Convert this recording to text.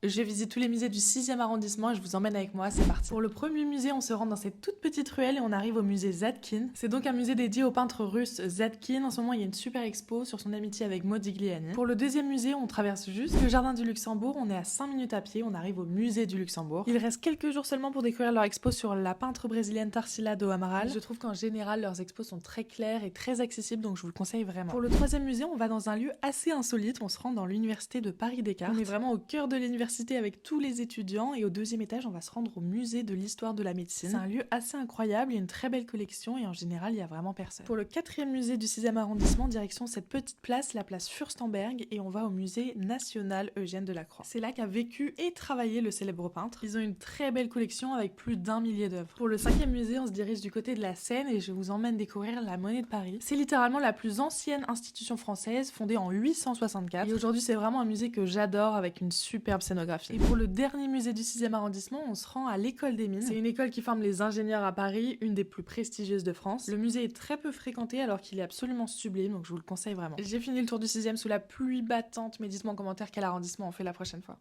Je visite tous les musées du 6e arrondissement et je vous emmène avec moi, c'est parti. Pour le premier musée, on se rend dans cette toute petite ruelle et on arrive au musée Zadkine. C'est donc un musée dédié au peintre russe Zadkine. En ce moment, il y a une super expo sur son amitié avec Modigliani. Pour le deuxième musée, on traverse juste le jardin du Luxembourg. On est à 5 minutes à pied, on arrive au musée du Luxembourg. Il reste quelques jours seulement pour découvrir leur expo sur la peintre brésilienne Tarsila do Amaral. Je trouve qu'en général, leurs expos sont très clairs et très accessibles, donc je vous le conseille vraiment. Pour le troisième musée, on va dans un lieu assez insolite. On se rend dans l'université de Paris-Descartes. On est vraiment au cœur de l'université avec tous les étudiants et au deuxième étage on va se rendre au musée de l'histoire de la médecine. C'est un lieu assez incroyable, il y a une très belle collection et en général il y a vraiment personne. Pour le quatrième musée du 6e arrondissement, direction cette petite place, la place Furstenberg, et on va au musée national Eugène Delacroix. C'est là qu'a vécu et travaillé le célèbre peintre. Ils ont une très belle collection avec plus d'1 millier d'œuvres. Pour le cinquième musée, on se dirige du côté de la Seine et je vous emmène découvrir la Monnaie de Paris. C'est littéralement la plus ancienne institution française, fondée en 864 et aujourd'hui c'est vraiment un musée que j'adore avec une superbe scénographie. Et pour le dernier musée du 6e arrondissement, on se rend à l'école des mines. C'est une école qui forme les ingénieurs à Paris, une des plus prestigieuses de France. Le musée est très peu fréquenté alors qu'il est absolument sublime, donc je vous le conseille vraiment. J'ai fini le tour du 6e sous la pluie battante, mais dites-moi en commentaire quel arrondissement on fait la prochaine fois.